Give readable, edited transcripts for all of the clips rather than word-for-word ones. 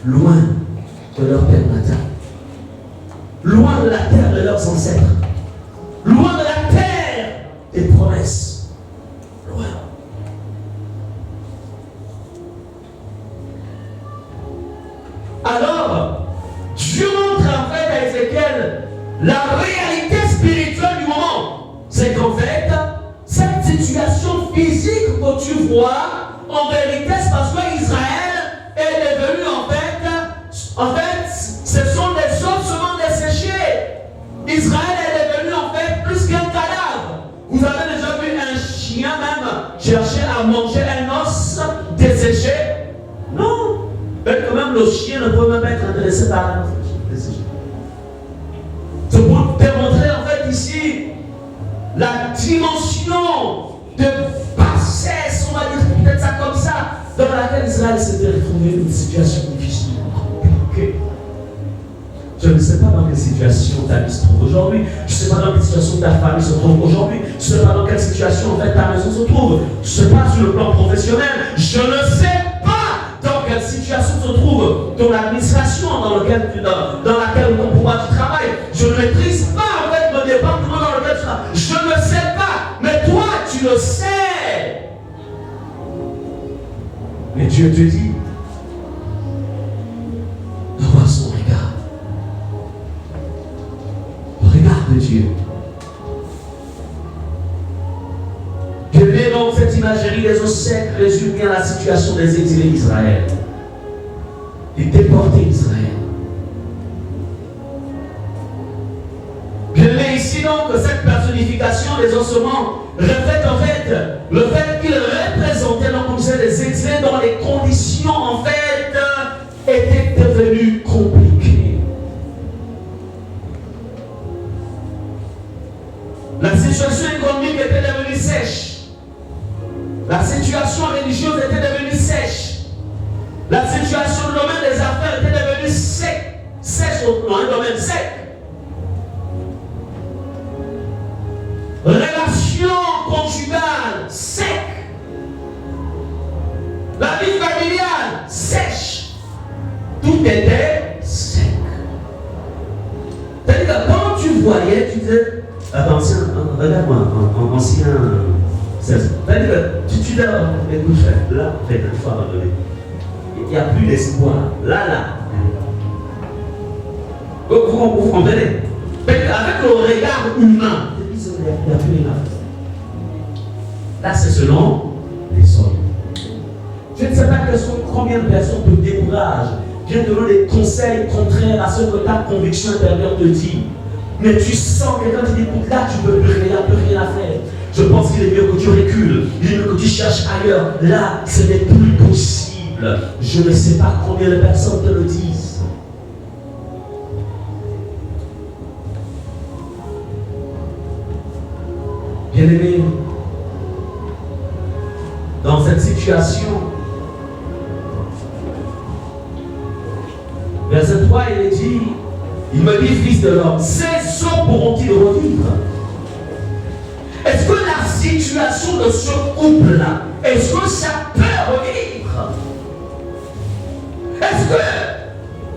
loin de leur père natal, loin de la terre de leurs ancêtres, loin de la terre des promesses, loin. Alors, Dieu montre en fait à Ézéchiel la réalité spirituelle du moment. C'est qu'en fait, cette situation physique que tu vois, en vérité, c'est parce qu'Israël est devenu en fait, ce sont des ossements desséchés. Israël est devenu en fait plus qu'un cadavre. Vous avez déjà vu un chien même chercher à manger un os desséché? Non. Peut-être que même le chien ne peut même être intéressé par un os desséché. C'est pour démontrer en fait ici la dimension de bassesse, on va dire peut-être ça comme ça, dans laquelle Israël s'était retrouvé une situation difficile. Okay. Je ne sais pas dans quelle situation ta vie se trouve aujourd'hui, je ne sais pas dans quelle situation ta famille se trouve aujourd'hui, je ne sais pas dans quelle situation en fait ta maison se trouve, je ne sais pas sur le plan professionnel, je ne sais pas dans quelle situation se trouve ton administration dans laquelle ton pouvoir tu travailles. Je ne maîtrise pas en fait le département dans lequel tu travailles. Je ne sais pas, mais toi tu le sais. Mais Dieu te dit, revois son regard. Le regard de Dieu. Bien donc cette imagerie des os secs résume bien la situation des exilés d'Israël, des déportés d'Israël. Bien ici donc cette personnification des ossements reflète en fait le fait qu'ils représentaient donc comme ça les exilés dont les conditions en fait étaient devenues compliquées. La situation économique était devenue sèche. La situation religieuse était devenue sèche. La situation du domaine des affaires était devenue sèche. Sèche dans un domaine sec. Relation conjugale sec. La vie familiale sèche. Tout était sec. C'est-à-dire que quand tu voyais, tu disais, ancien, regarde-moi, ancien. C'est-à-dire que tu dis, écoute, là, fait une fois abandonné. Il n'y a plus d'espoir. Là. Vous comprenez? Avec le regard humain, il n'y a plus rien à faire. Là, c'est selon les hommes. Je ne sais pas combien de personnes te découragent, viennent te donner des conseils contraires à ce que ta conviction intérieure te dit. Mais tu sens quelqu'un qui dit, écoute, là, tu ne peux plus rien, à faire. Je pense qu'il est mieux que tu recules, il est mieux que tu cherches ailleurs. Là, ce n'est plus possible. Je ne sais pas combien de personnes te le disent. Bien-aimé, dans cette situation, verset 3, il est dit, il me dit, fils de l'homme, ces os pourront-ils revivre? Est-ce que la situation de ce couple-là, est-ce que ça peut revivre? Est-ce que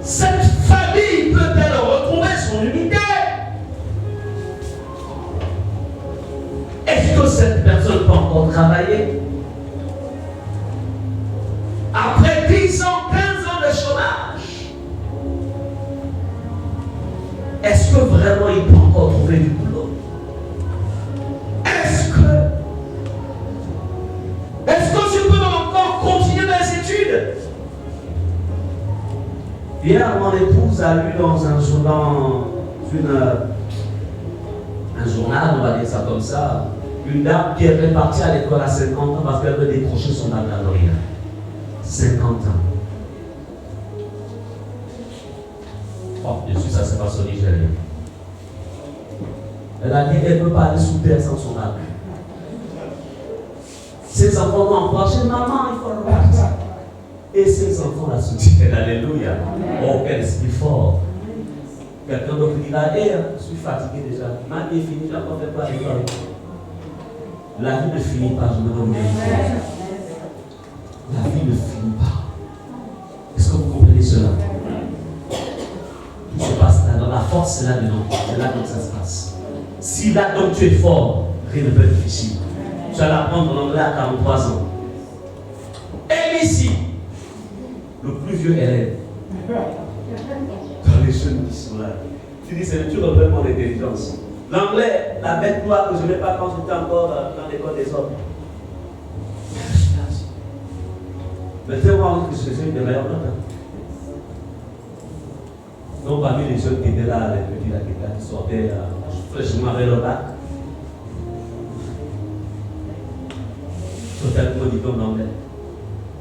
cette famille peut-elle retrouver son unité? Est-ce que cette personne peut encore travailler? Après 10 ans, 15 ans de chômage, est-ce que vraiment il peut encore trouver du boulot? Est-ce que je peux encore continuer mes études? Hier, mon épouse a lu dans un journal, on va dire ça comme ça, une dame qui était partie à l'école à 50 ans parce qu'elle veut décrocher son baccalauréat. 50 ans. Oh, je suis, ça se passe au Nigeria. Elle a dit qu'elle ne peut pas aller sous terre sans son bac. Ses enfants vont en proche, maman, il faut le partir. Et ses enfants la soutiennent. Alléluia. Oh, quel esprit fort. Quelqu'un d'autre dit là, je suis fatigué déjà. Ma vie est finie, je n'ai pas fait quoi à l'école. La vie ne finit pas, je me remets. La vie ne finit pas. Est-ce que vous comprenez ce cela. Tout se passe là, dans la force, c'est là dedans. C'est là que ça se passe. Si là donc tu es fort, rien ne peut être difficile. Tu vas l'apprendre en anglais à 43 ans. Et ici, le plus vieux élève, dans les jeunes qui sont là, tu dis c'est tu reprends mon intelligence. L'anglais, la bête noire que je n'ai pas quand j'étais encore dans l'école des hommes. Mais tu vois que je suis une des meilleures notes. Donc parmi les jeunes qui étaient là, les petits là qui sortaient fraîchement avec le bac, je suis diplôme d'anglais.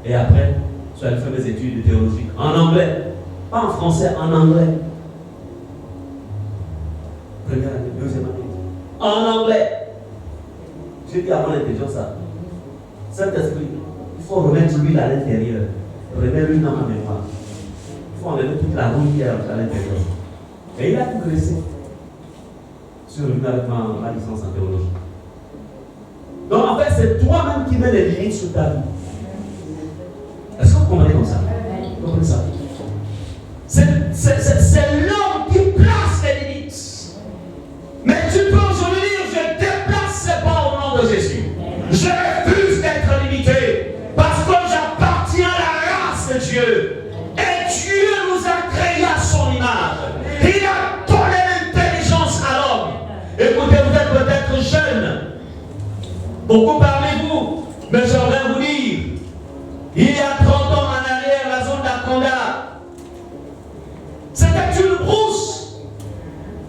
Et après, je suis allé faire mes études de théologie en anglais. Pas en français, en anglais. Première année, deuxième année. En anglais. J'ai dit à mon intelligence ça. Saint-Esprit, il faut remettre l'huile à l'intérieur. Remettre l'huile dans ma mémoire. Il faut enlever toute la rouille à l'intérieur. Et il a tout laissé. Je suis revenu avec ma licence en théologie. Donc en fait, c'est toi-même qui mets les limites sur ta vie. Est-ce que vous comprenez comme ça? Vous comprenez ça? C'est l'homme qui place les limites. Mais tu peux aujourd'hui dire, je déplace ces pas au nom de Jésus. Je refuse d'être limité parce que j'appartiens à la race de Dieu. Et Dieu nous a créés à son image. Il a donné l'intelligence à l'homme. Écoutez, vous êtes peut-être jeunes. Beaucoup parmi vous, mais j'aimerais vous dire, il y a 30 ans en arrière, la zone d'Akonda, c'était une brousse.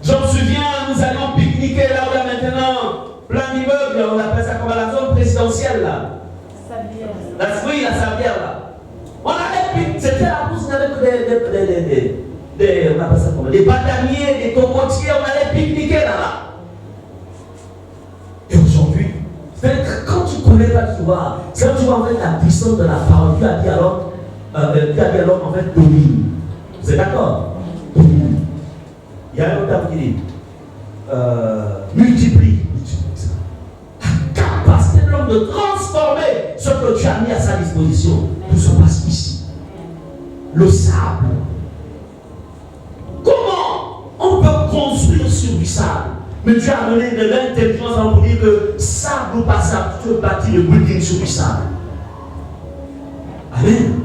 Je me souviens, nous allions pique-niquer là où il y a maintenant plein d'immeubles, on appelle ça comme la zone présidentielle là. Oui, la Sablière là. On allait pique, c'était la brousse, on avait on appelle ça comment, des bananiers, des cocotiers, on allait pique-niquer là-bas. Et aujourd'hui, quand tu connais pas, tu vois, quand tu vois en fait la puissance de la parole, tu as dit alors en fait domine. Vous êtes d'accord? Domine. Il y a un autre terme qui dit multiplie. La capacité de l'homme de transformer ce que tu as mis à sa disposition. Tout se passe ici. Le sable. Comment on peut construire sur du sable? Mais Dieu a donné de l'intelligence pour dire que sable ou pas sable, tu peux bâtir le building sur du sable. Amen.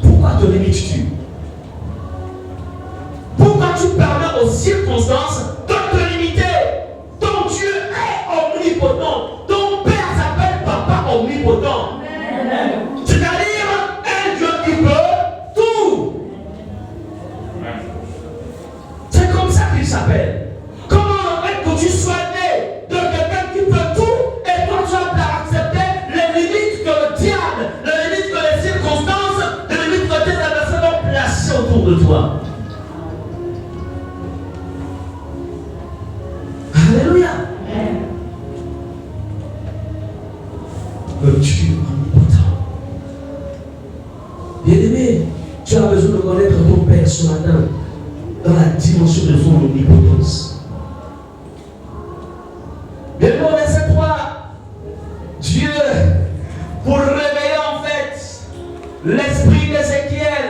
Pourquoi te limites-tu? Pourquoi tu permets aux circonstances de te limiter? Ton Dieu est omnipotent. Ton Père s'appelle Papa omnipotent. C'est-à-dire un Dieu qui peut tout. C'est comme ça qu'il s'appelle. Que tu sois né de quelqu'un qui peut tout et toi tu as accepté les limites que le diable, les limites que les circonstances, les limites que tes adversaires ont placées autour de toi. Alléluia. Le Dieu omnipotent. Bien-aimé, tu as besoin de connaître ton Père ce matin dans la dimension de son omnipotence. Verset 3, Dieu, pour réveiller en fait l'esprit d'Ézéchiel,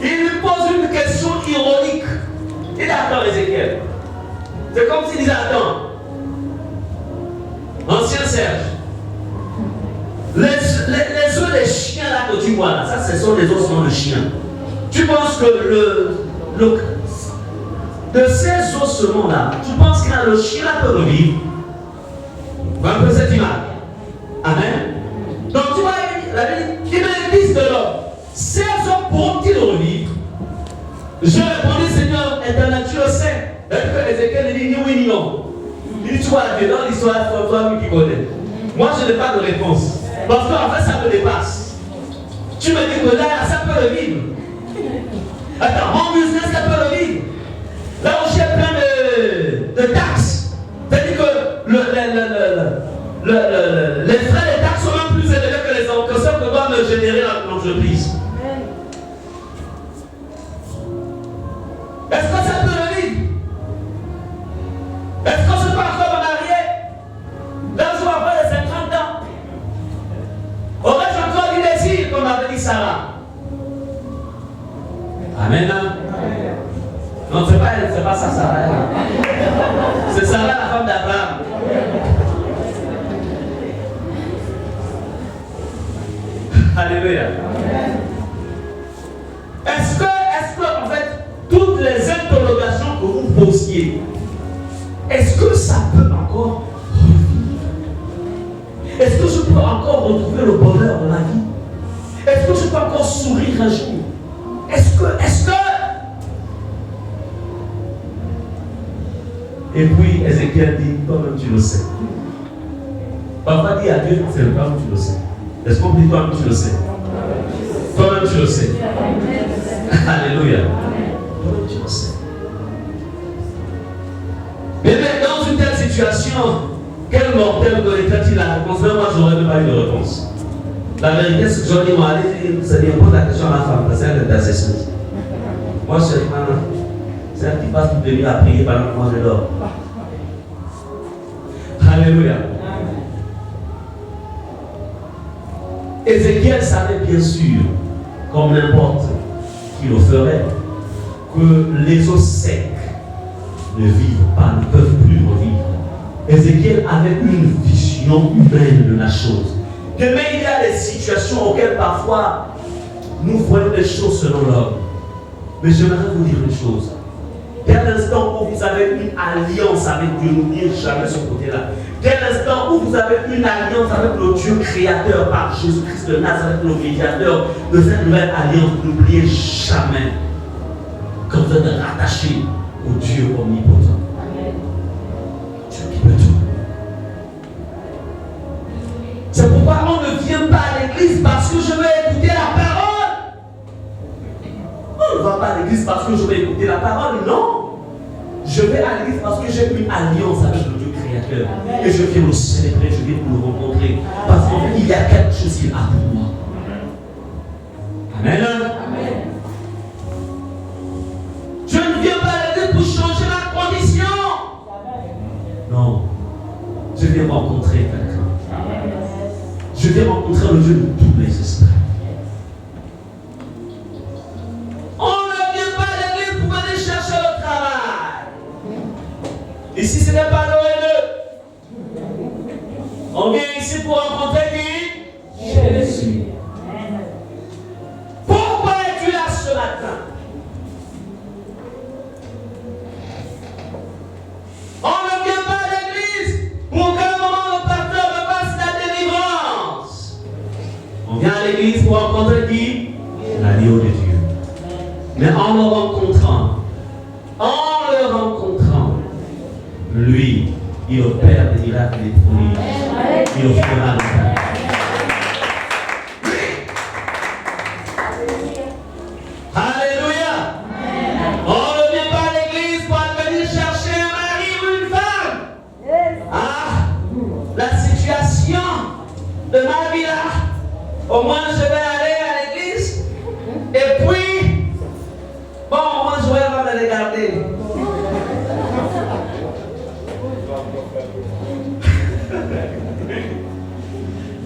il lui pose une question ironique. Il attend Ézéchiel. C'est comme s'il disait, attends, ancien Serge, les os des chiens là que tu vois là, ça ce sont les ossements de chiens. Tu penses que de ces ossements là, tu penses que le chien là peut revivre? Voilà un peu cette image. Amen. Donc tu vois, la Bible dit, il me dit de l'homme, ces hommes pourront-ils revivre? Je répondis, Seigneur éternel, tu le sais. D'ailleurs que Ézéchiel dit ni oui ni non. Il dit, tu vois, dans l'histoire, c'est toi qui connais. Moi, je n'ai pas de réponse. Parce qu'en fait, ça me dépasse. Tu me dis que là, ça peut revivre. Attends, mon business, ça peut revivre. Là où j'ai plein de taxes. C'est-à-dire que les frais des taxes sont même plus élevés que les encaisseurs que doit me générer l'entreprise. Est-ce que ça peut revivre? Est-ce que je peux encore me marier d'un jour après les 50 ans? Aurais-je encore du désir, comme avait dit Sarah? Amen. Non, c'est pas ça, Sarah. C'est Sarah, la femme d'Abraham. Alléluia. Est-ce que, en fait, toutes les interrogations que vous posiez, est-ce que ça peut encore revivre? Est-ce que je peux encore retrouver le bonheur de ma vie? Est-ce que je peux encore sourire un jour? Est-ce que... Et puis Ézéchiel dit, toi-même tu le sais. Papa dit à Dieu, c'est le toi-même tu le sais. Est-ce qu'on dit toi-même tu le sais? Toi-même tu le sais. Alléluia. Toi-même tu le sais. Mais dans une telle situation, quel mortel connaîtrait-il la réponse? Même moi, j'aurais même pas eu de réponse. La vérité, c'est que je dis, moi, allez, c'est bien, pose la question à ma femme, parce qu'elle est intercesseuse. Moi, je suis c'est elle qui passe toute la nuit à prier pendant que moi je dors. Alléluia. Ézéchiel savait bien sûr, comme n'importe qui le ferait, que les os secs ne vivent pas, ne peuvent plus revivre. Ézéchiel avait une vision humaine de la chose. Mais il y a des situations auxquelles parfois nous voyons les choses selon l'homme. Mais j'aimerais vous dire une chose. Dès l'instant où vous avez une alliance avec Dieu, n'oubliez jamais ce côté-là. Dès l'instant où vous avez une alliance avec le Dieu créateur par Jésus-Christ de Nazareth, le médiateur de cette nouvelle alliance, n'oubliez jamais que vous êtes rattaché au Dieu omnipotent. Dieu qui peut tout. C'est pourquoi on ne vient pas à l'église parce que je vais écouter la parole. On ne va pas à l'église parce que je vais écouter la parole, non. Je vais à l'église parce que j'ai une alliance avec le Dieu créateur. Amen. Et je viens le célébrer, je viens le rencontrer. Parce qu'en fait, il y a quelque chose qu'il a pour moi. Amen. Amen. Je ne viens pas à l'église pour changer ma condition. Non. Je viens rencontrer quelqu'un. Je viens rencontrer le Dieu de tous les esprits. Ici, ce n'est pas l'ONE. On vient ici pour rencontrer qui? Jésus. Pourquoi es-tu là ce matin? On ne vient pas à l'église pour qu'un moment le pasteur me fasse la délivrance. On vient à l'église pour rencontrer qui? L'agneau de Dieu. Mais en le rencontrant, lui, il opère des miracles et des prodiges. Il offrira le pain. Alléluia. On ne vient pas à l'église pour venir chercher un mari ou une femme. Ah, la situation de ma vie là, au moins je vais aller à l'église. Et puis, bon, au moins je vais avoir de les garder.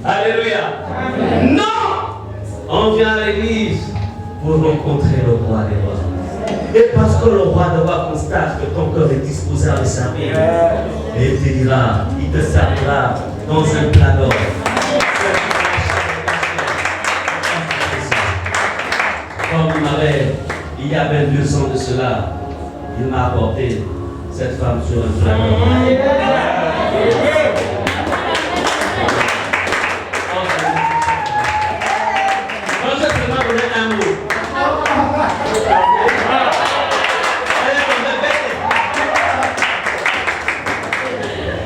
Alléluia. Amen. Non. On vient à l'église pour rencontrer le roi des rois. Et parce que le roi des rois constate que ton cœur est disposé à le servir, et il te dira, il te servira dans un plat d'or. Comme il y a 22 ans de cela, il m'a apporté cette femme sur un plat d'or.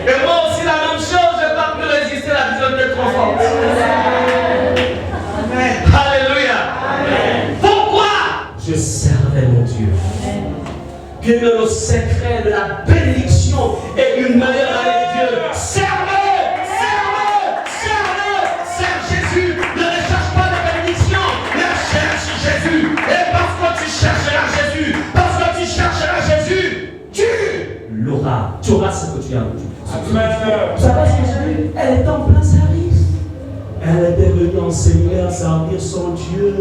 Et moi aussi la même chose, je n'ai pas pu résister à la vision d'être trop forte. Alléluia. Pourquoi? Je servais mon Dieu. Que le secret de la bénédiction est une meilleure avec Dieu. Serve-le, serve-le, serve-le, serve Jésus. Ne recherche pas de bénédiction, mais cherche Jésus. Et parce que tu chercheras Jésus, parce que tu chercheras Jésus, tu l'auras. Tu auras ce que tu as voulu. Vous savez ce que j'ai vu? Elle est en plein service. Elle était venue en séminaire servir son Dieu.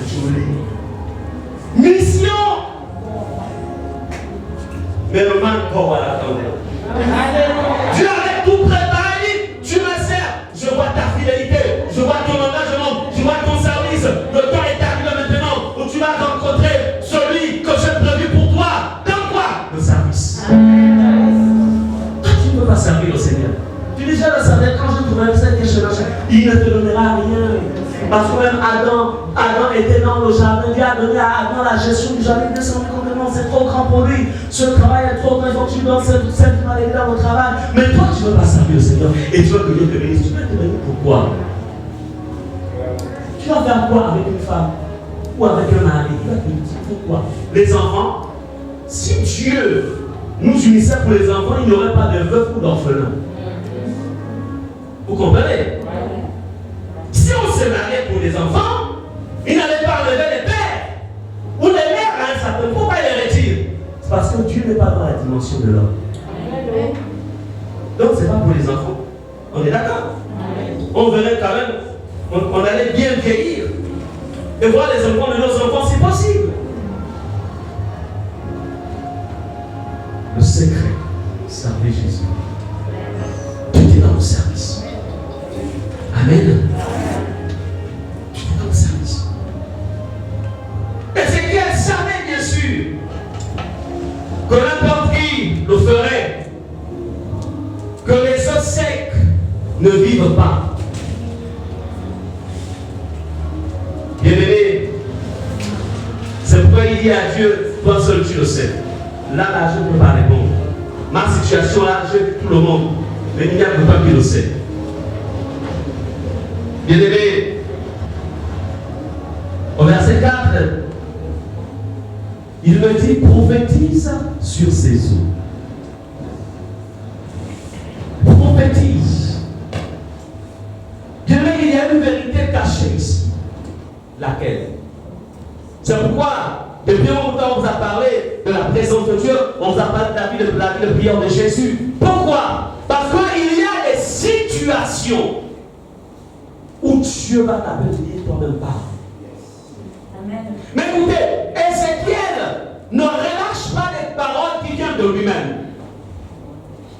Je Adam était dans le jardin. Dieu a donné à Adam la gestion du jardin. Il descend complètement, c'est trop grand pour lui. Ce travail est trop grand, il faut que tu donnes cette qui m'a aidé dans le travail. Mais toi, tu ne veux pas servir le Seigneur et tu veux que Dieu te bénisse. Tu veux te bénir pourquoi? Tu vas faire quoi avec une femme ou avec un mari? Tu vas te bénir pourquoi? Les enfants, si Dieu nous unissait pour les enfants, il n'y aurait pas de veuf ou d'orphelin. Vous comprenez? Si on s'est marié pour les enfants, il n'allait pas enlever les pères ou les mères à un certain. Pourquoi il les retire? C'est parce que Dieu n'est pas dans la dimension de l'homme. Donc, ce n'est pas pour les enfants. On est d'accord? On verrait quand même, on allait bien vieillir et voir les enfants de nos enfants si possible. Le secret, servir Jésus. Tu es dans le service. Amen. Tu es dans le service. Ézéchiel savait bien sûr que n'importe qui le ferait, que les autres secs ne vivent pas. Bien-aimé, c'est pourquoi il dit à Dieu, toi seul tu le sais. Là, je ne peux pas répondre. Ma situation là, j'ai tout le monde. Mais il n'y a que toi qui le sais. Bien-aimé, au verset 4, il me dit, prophétise sur ces eaux. Prophétise. Bien-aimé, il y a une vérité cachée ici. Laquelle? C'est pourquoi depuis longtemps, on vous a parlé de la présence de Dieu, on vous a parlé de la vie de prière de Jésus. Pourquoi? Parce qu'il y a des situations où Dieu va t'appeler toi-même pas. Amen. Mais écoutez, Ézéchiel ne relâche pas les paroles qui viennent de lui-même.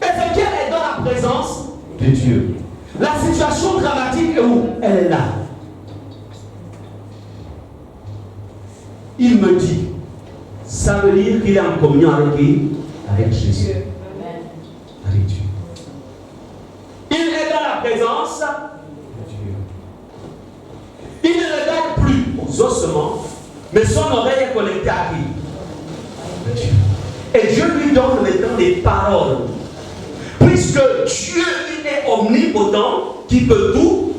Ézéchiel est dans la présence de Dieu. La situation dramatique est où? Elle est là. Il me dit, ça veut dire qu'il est en communion avec qui? Avec Jésus. Avec Dieu. Il est dans la présence de Dieu. Il ne regarde plus aux ossements, mais son oreille est connectée à qui? Dieu. Et Dieu lui donne maintenant des paroles. Puisque Dieu, il est omnipotent, qui peut tout,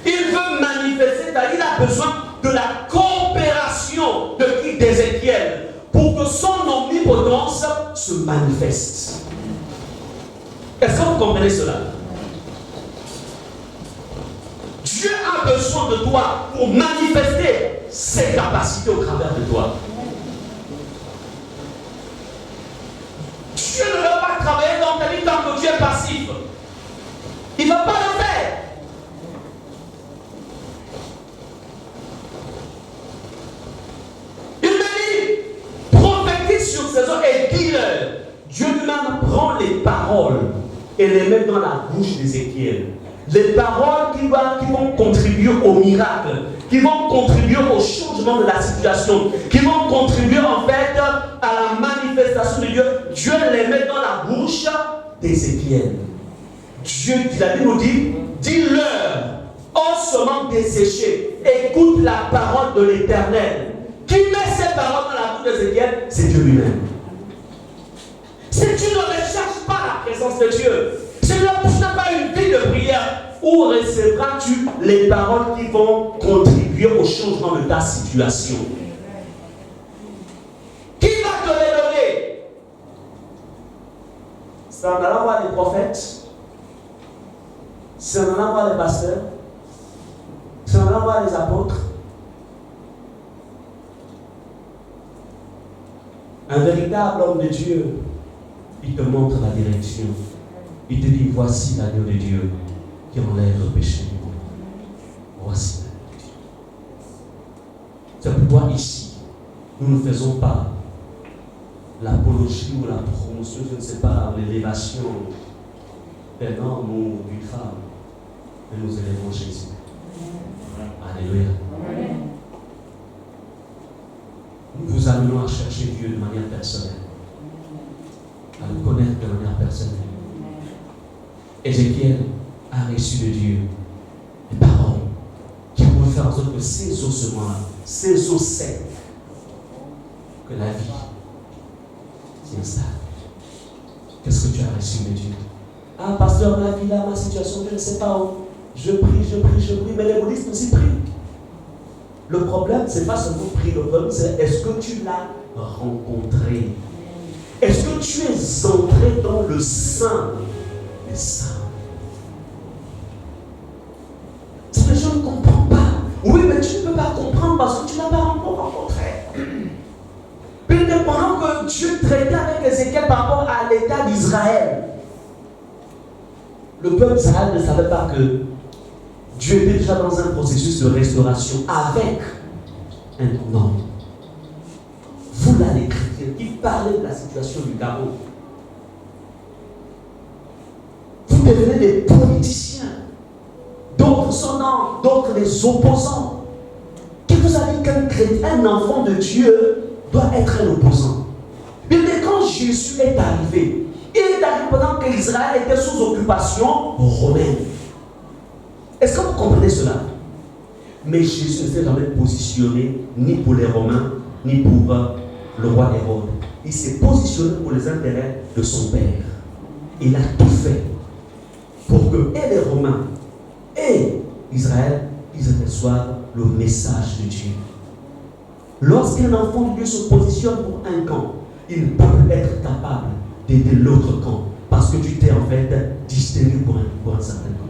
il veut manifester, il a besoin de la coopération d'Ézéchiel pour que son omnipotence se manifeste. Est-ce que vous comprenez cela? Dieu a besoin de toi pour manifester ses capacités au travers de toi. Dieu ne veut pas travailler dans ta vie tant que tu es passif. Il ne veut pas le faire. Sur ces eaux et dis-leur. Dieu lui-même prend les paroles et les met dans la bouche d'Ézéchiel. Les paroles qui vont contribuer au miracle, qui vont contribuer au changement de la situation, qui vont contribuer en fait à la manifestation de Dieu. Dieu les met dans la bouche d'Ézéchiel. Dieu, la Bible nous dit, dis-leur, ossements desséchés, écoute la parole de l'Éternel. Qui met ces paroles dans la bouche d'Ézéchiel? C'est Dieu lui-même. Si tu ne recherches pas la présence de Dieu, si tu n'as pas une vie de prière, où recevras-tu les paroles qui vont contribuer au changement de ta situation? Qui va te les donner? C'est en allant voir les prophètes, c'est en allant voir les pasteurs, c'est en allant voir les apôtres. Un véritable homme de Dieu, il te montre la direction. Il te dit, voici l'agneau de Dieu qui enlève le péché du monde. Voici l'agneau de Dieu. C'est pourquoi ici, nous ne faisons pas l'apologie ou la promotion, je ne sais pas, l'élévation d'un homme ou d'une femme. Mais nous élevons Jésus. Alléluia. Nous vous amenons à chercher Dieu de manière personnelle, à le connaître de manière personnelle. Ézéchiel a reçu de Dieu des paroles qui ont faire en sorte que ces ossements-là, ces os secs, que la vie s'y installe. Qu'est-ce que tu as reçu de Dieu? Ah, pasteur, ma vie là, ma situation, je ne sais pas où. Je prie, mais les bouddhistes aussi prient. Le problème, ce n'est pas seulement prier, le problème, c'est est-ce que tu l'as rencontré? Est-ce que tu es entré dans le sein des saints? Les gens ne comprennent pas. Oui, mais tu ne peux pas comprendre parce que tu n'as pas encore rencontré. Puis pendant que Dieu traitait avec Ézéchiel par rapport à l'état d'Israël, le peuple d'Israël ne savait pas que Dieu était déjà dans un processus de restauration avec un homme. Vous là, les chrétiens, qui parlez de la situation du Gabon, vous devenez des politiciens. D'autres sont dans, d'autres les opposants. Qui vous a dit qu'un chrétien, un enfant de Dieu, doit être un opposant? Mais quand Jésus est arrivé, il est arrivé pendant que Israël était sous occupation romaine. Est-ce que vous comprenez cela? Mais Jésus ne s'est jamais positionné ni pour les Romains, ni pour le roi Hérode. Il s'est positionné pour les intérêts de son père. Il a tout fait pour que et les Romains et Israël, ils reçoivent le message de Dieu. Lorsqu'un enfant de Dieu se positionne pour un camp, il peut être capable d'aider l'autre camp parce que tu t'es en fait distingué pour un certain camp.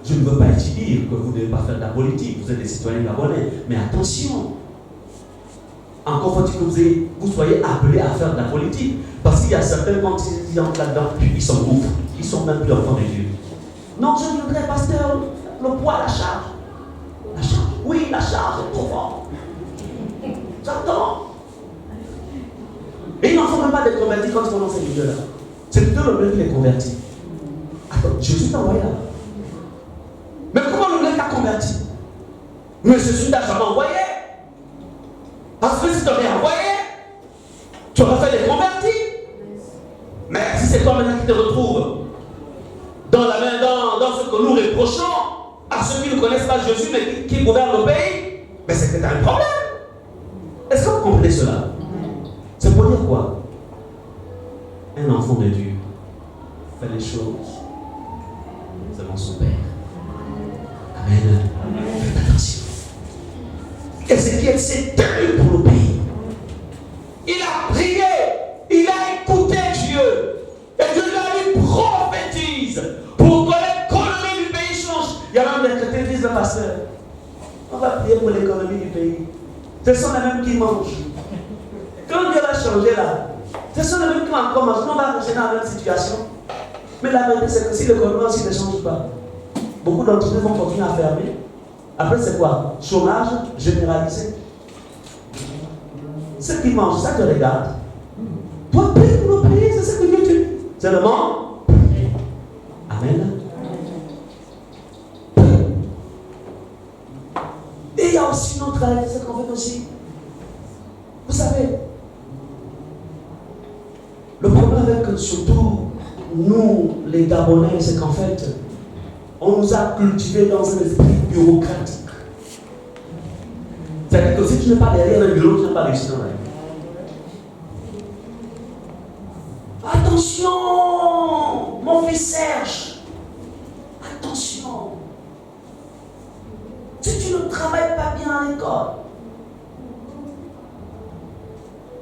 Je ne veux pas dire que vous ne devez pas faire de la politique, vous êtes des citoyens gabonais, mais attention. Encore faut-il que vous soyez appelés à faire de la politique. Parce qu'il y a certains quand ils entrent là-dedans, ils s'engouffrent. Ils ne sont même plus enfants de Dieu. Non, je voudrais, pasteur, le poids, la charge. La charge, oui, la charge est trop forte. J'entends. Et ils n'en font même pas des convertis quand ils sont dans ces milieux-là. C'est plutôt le bleu qui les convertit. Attends, Jésus t'a envoyé là. Mais comment le bleu t'a converti? Mais Jésus t'a jamais envoyé. Parce que si tu t'avais envoyé, tu aurais fait des convertis. Mais si c'est toi maintenant qui te retrouves dans ce que nous reprochons à ceux qui ne connaissent pas Jésus mais qui gouvernent le pays, mais c'est que tu as un problème. Est-ce que vous comprenez cela? C'est pour dire quoi? Un enfant de Dieu fait les choses selon son Père. Amen. Faites attention. Ézéchiel s'est tenu pour le pays. Il a prié, il a écouté Dieu. Et Dieu lui a dit prophétise pour que l'économie du pays change. Il y a même des chrétiens qui disent le pasteur, on va prier pour l'économie du pays. Ce sont les mêmes qui mangent. Quand Dieu va changer là, ce sont les mêmes qui vont encore manger. On va rester dans la même situation. Mais la vérité c'est que si l'économie aussi ne change pas, beaucoup d'entreprises vont continuer à fermer. Après, c'est quoi? Chômage généralisé. Ceux qui mangent, ça te regarde. Toi, prie pour le pays, c'est ce que Dieu te dit. C'est le moment. Amen. Et il y a aussi une autre réalité, c'est qu'en fait aussi, vous savez, le problème avec surtout nous, les Gabonais, c'est qu'en fait, on nous a cultivés dans un esprit bureaucratique. C'est-à-dire que si tu n'es pas derrière un bureau, tu n'as pas réussi dans la vie. Attention, mon fils Serge. Attention. Si tu ne travailles pas bien à l'école,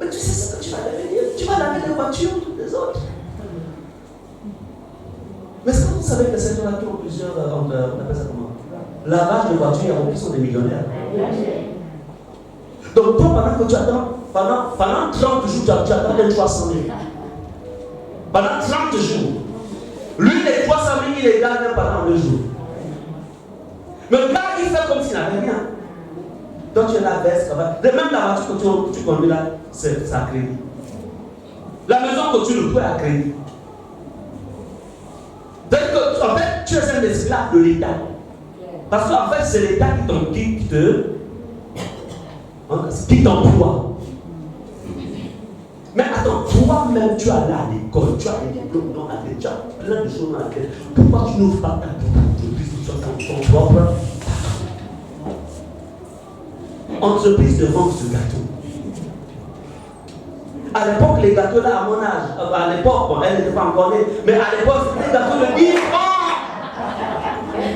mais tu sais ce que tu vas devenir. Tu vas laver les voitures, toutes les autres. Mais est-ce que vous savez que ces gens-là qui ont plusieurs, on appelle ça comment? Lavage de voitures, il y a qui sont des millionnaires. Donc toi, pendant que tu attends, pendant 30 jours, tu attends les 300 000. Pendant 30 jours. Lui, les 300 000, il les gagne même pendant 2 jours. Mais là, il fait comme s'il n'avait rien. Donc tu es la veste, même la voiture que tu conduis là, c'est à crédit. La maison que tu loues, à crédit. Donc, en fait, tu es un esclave de l'État. Parce qu'en fait, c'est l'État qui t'emploie. Mais attends, toi-même, tu as là à l'école, tu as des diplômes dans la tête, tu as plein de choses dans la tête. Pourquoi tu n'ouvres pas ta entreprise? sois ton propre patron. Entreprise de vente de gâteaux. À l'époque, les gâteaux là, à mon âge, à l'époque, bon, elle n'était pas encore née, mais à l'époque, c'était des gâteaux de 10 francs.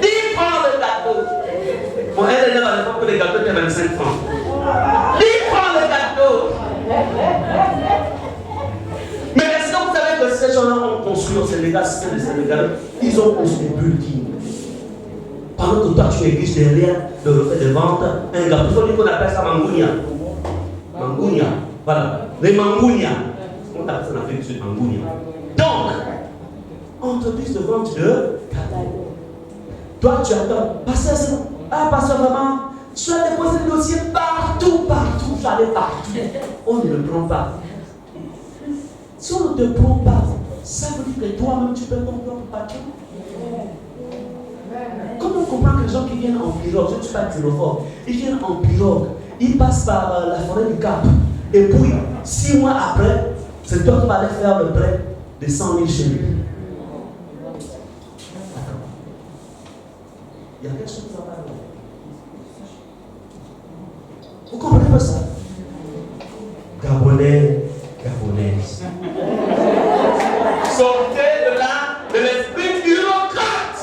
10 francs le gâteau. Bon, elle est née à l'époque que les gâteaux étaient 25 francs. 10 francs le gâteau. Mais est-ce que vous savez que ces gens-là ont construit au Sénégal, c'est les Sénégalais, ils ont construit des buildings. Pendant que toi tu négliges derrière le refait de vente, un gâteau, il faut dire qu'on appelle ça mangounia. Mangounia, voilà. Les mangounia. On appelle ça en Afrique du Sud, mangounia. Donc, entreprise de vente de gâteaux. Toi tu attends, pasteur, pasteur vraiment, tu as déposé le dossier partout, j'allais partout. On ne le prend pas. Si on ne te prend pas, ça veut dire que toi-même tu peux être ton propre patron. Comment on comprend que les gens qui viennent en pirogue, je ne suis pas xénophobe, ils viennent en pirogue, ils passent par la forêt du Cap, et puis 6 mois après, c'est toi qui vas aller faire le prêt de 100 000 chez lui. Il y a quelque chose qui va pas. Vous comprenez pas ça? Gabonais, Gabonaise. Sortez de là, de l'esprit bureaucrate.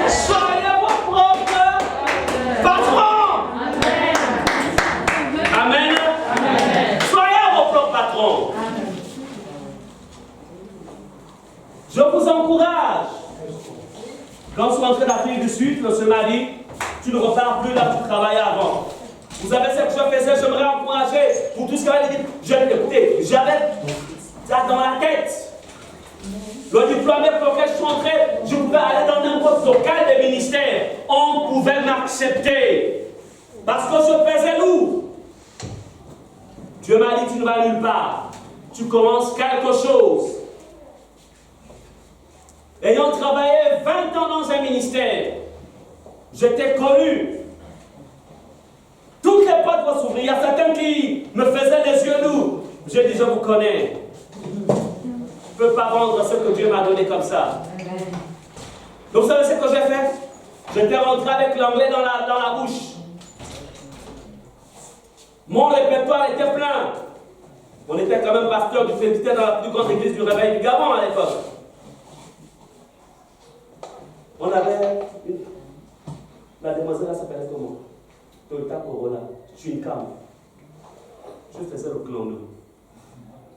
Soyez vos propres patrons. Amen. Soyez vos propres patrons. Je vous encourage. Quand vous rentrez d'Afrique du Sud, on se marie, tu ne repars plus là où tu travaillais avant. Vous savez ce que je faisais, j'aimerais encourager pour tout ce qui va dire. Écoutez, j'avais ça dans la tête. Le diplômé pour lequel je suis entré, je pouvais aller dans n'importe local des ministères. On pouvait m'accepter. Parce que je pesais lourd. Dieu m'a dit, tu ne vas nulle part. Tu commences quelque chose. Ayant travaillé 20 ans dans un ministère, j'étais connu. Toutes les portes vont s'ouvrir. Il y a certains qui me faisaient les yeux lourds. Je dis, je vous connais. Je ne peux pas vendre ce que Dieu m'a donné comme ça. Donc vous savez ce que j'ai fait? J'étais rentré avec l'anglais dans la bouche. Mon répertoire était plein. On était quand même pasteur du félicité dans la plus grande église du Réveil du Gabon à l'époque. On avait la demoiselle là s'appelait comment? Toyota Corolla, je suis une cam. Je faisais le clan.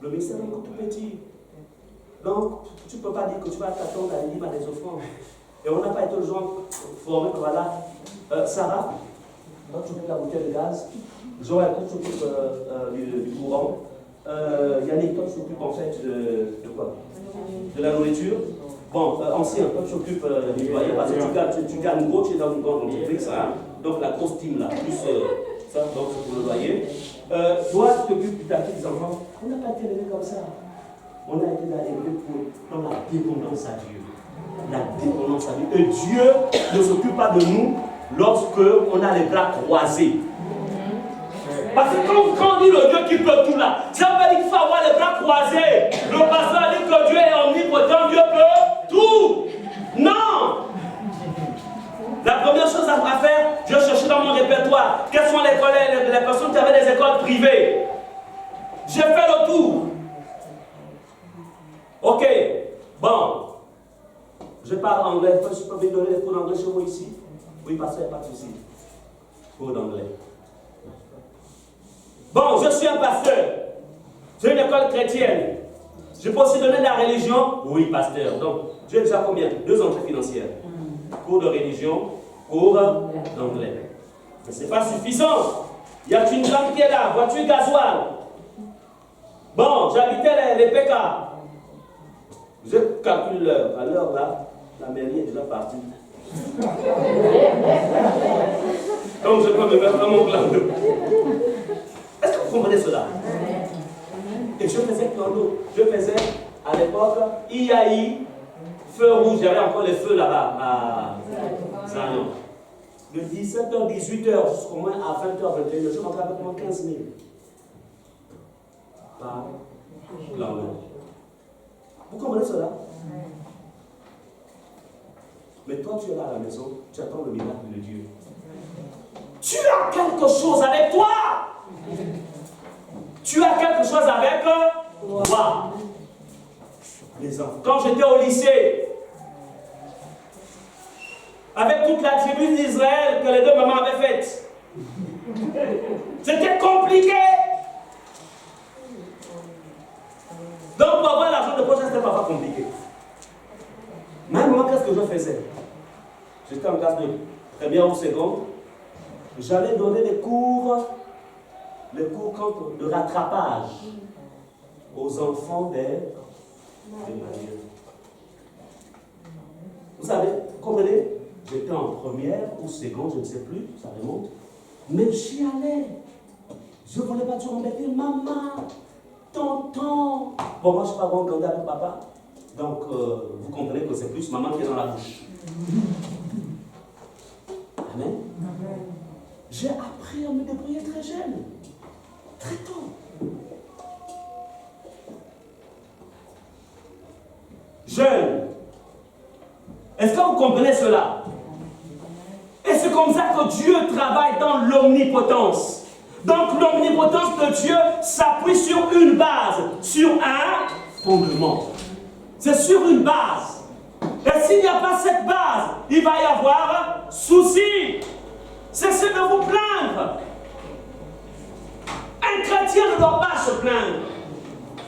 Le ministère est encore tout petit. Donc, tu ne peux pas dire que tu vas t'attendre à aller à des offrandes. Et on n'a pas été le genre formé que voilà. Sarah, toi tu occupes la bouteille de gaz. Joël, toi tu occupes du courant. Yannick, toi tu t'occupes en fait de quoi? De la nourriture. Bon, ancien, toi tu t'occupes du nettoyer parce que tu gagnes gros, tu es dans une grande entreprise. Hein? Donc la grosse team là, plus ça, donc c'est pour le loyer. Toi, tu t'occupes du tactique des enfants. On n'a pas été élevé comme ça. On a été élevé dans la dépendance à Dieu. La dépendance à Dieu. Et Dieu ne s'occupe pas de nous lorsque on a les bras croisés. Parce que quand on dit le Dieu qui peut tout là, ça veut dire qu'il faut avoir les bras croisés. Le pasteur dit que Dieu est omnipotent, Dieu peut tout. Non! La première chose à faire, je cherchais dans mon répertoire quelles sont les personnes qui avaient des écoles privées. J'ai fait le tour. Ok, bon. Je parle anglais. Je peux vous donner des cours d'anglais chez moi ici? Oui, parce qu'il n'y a pas de souci. Cours d'anglais. Bon, je suis un pasteur. J'ai une école chrétienne. Je peux aussi donner de la religion? Oui, pasteur. Donc, j'ai déjà combien? 2 entrées financières. Cours de religion, cours d'anglais. Mais ce n'est pas suffisant. Il y a une dame qui est là, voiture gasoil. Bon, j'habitais les PK. Je calcule l'heure. À l'heure là, la mairie est déjà partie. Donc je peux me mettre à mon plan d'eau. Est-ce que vous comprenez cela? Et je faisais plan d'eau. Je faisais à l'époque IAI, feu rouge, il y avait encore les feux là-bas à Zion. De 17h, 18h jusqu'au moins à 20h, 21h, je rentrais avec moi 15 000 par plan d'eau. Vous comprenez cela? Mais toi, tu es là à la maison, tu attends le miracle de Dieu. Tu as quelque chose avec toi. Tu as quelque chose avec toi. Les enfants. Quand j'étais au lycée, avec toute la tribu d'Israël que les deux mamans avaient faite, c'était compliqué. Donc pour avoir l'argent de poche, c'était parfois compliqué. Même moi, qu'est-ce que je faisais? J'étais en classe de première ou seconde. J'allais donner des cours de rattrapage aux enfants des mariés. Vous savez, comprenez? J'étais en première ou seconde, je ne sais plus, ça remonte. Mais j'y allais. Je ne voulais pas toujours embêter maman, tonton. Bon, moi, je ne suis pas bon candidat avec papa. Donc, vous comprenez que c'est plus maman qui est dans la bouche. Amen. J'ai appris à me débrouiller très jeune. Très tôt. Jeune. Est-ce que vous comprenez cela? Et c'est comme ça que Dieu travaille dans l'omnipotence. Donc l'omnipotence de Dieu s'appuie sur une base, sur un fondement. C'est sur une base. Et s'il n'y a pas cette base, il va y avoir souci. Cessez de vous plaindre. Un chrétien ne doit pas se plaindre.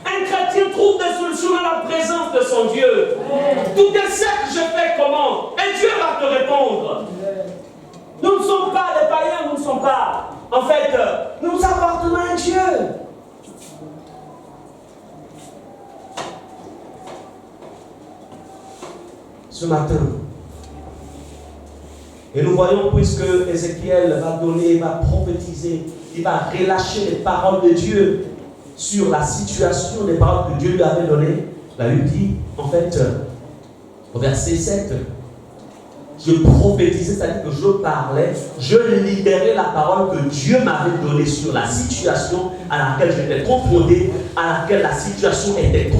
Un chrétien trouve des solutions dans la présence de son Dieu. Tout est certes, je fais comment? Et Dieu va te répondre. Nous ne sommes pas des païens, nous ne sommes pas. En fait, nous appartenons à Dieu. Ce matin, et nous voyons, puisque Ézéchiel va donner, va prophétiser, il va relâcher les paroles de Dieu sur la situation des paroles que Dieu lui avait données. La Bible dit, en fait, au verset 7, je prophétisais, c'est-à-dire que je parlais, je libérais la parole que Dieu m'avait donnée sur la situation à laquelle j'étais confronté, à laquelle la situation était,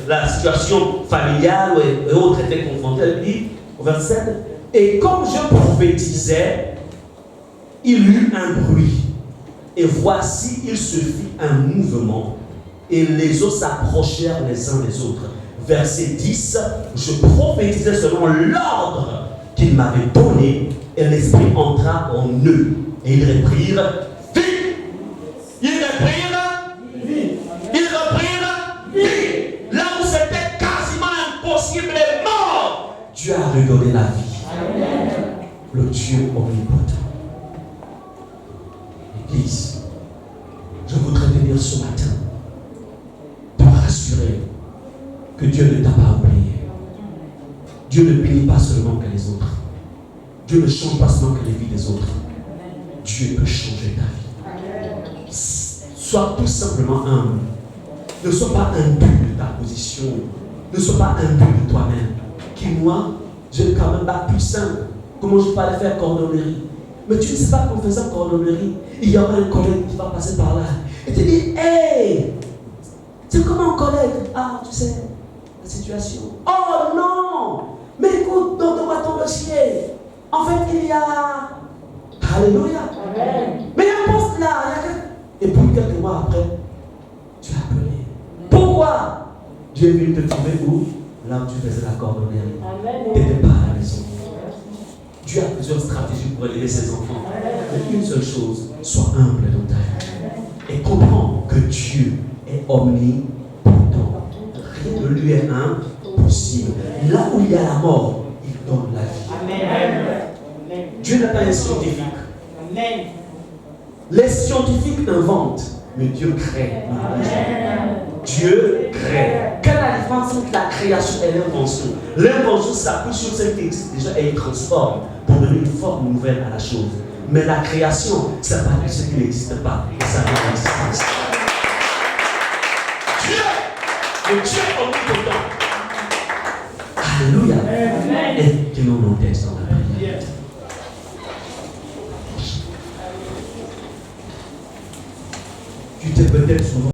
la situation familiale et autres étaient confrontées. Elle dit, au verset 7, et comme je prophétisais, il eut un bruit. Et voici, il se fit un mouvement, et les eaux s'approchèrent les uns des autres. Verset 10, je prophétisais selon l'ordre qu'il m'avait donné, et l'esprit entra en eux, et ils reprirent vie. Ils reprirent vie. Ils reprirent vie. Là où c'était quasiment impossible et mort, Dieu a redonné la vie. Amen. Le Dieu omnipotent. Église, je voudrais te dire ce matin, te rassurer que Dieu ne t'a pas oublié. Dieu ne bénit pas seulement que les autres. Dieu ne change pas seulement que les vies des autres. Dieu peut changer ta vie. Sois tout simplement humble. Ne sois pas imbu de ta position. Ne sois pas imbu de toi-même. Qui moi, je n'ai quand même pas plus simple. Comment je peux aller faire cordonnerie? Mais tu ne sais pas qu'en faisant cordonnerie, il y aura un collègue qui va passer par là. Et te dit, hey, c'est comment un collègue? Ah, tu sais, la situation. Oh non! Mais écoute, donne-moi ton dossier. En fait, il y a... Alléluia. Amen. Mais il y a un poste là. Et puis quelques mois après, tu as appelé. Pourquoi? Dieu est venu te trouver où? Là où tu faisais la cordonnerie. Tu n'étais pas à la maison. Dieu a plusieurs stratégies pour élever ses enfants. Mais une seule chose, sois humble dans ta vie. Et comprends que Dieu est omnipotent. Rien ne lui est impossible. Là où il y a la mort, il donne la vie. Amen. Dieu n'est pas un scientifique. Amen. Les scientifiques inventent, mais Dieu crée. Amen. Dieu crée. Quelle est la différence entre la création et l'invention? L'invention s'appuie sur ce qui existe déjà et il transforme pour donner une forme nouvelle à la chose. Mais la création, ça part de ce qui n'existe pas et ça vient l'existence. Dieu, le Dieu omnipotent. Alléluia. Amen. Et que nous nous taisons dans la prière. Tu t'es peut-être souvent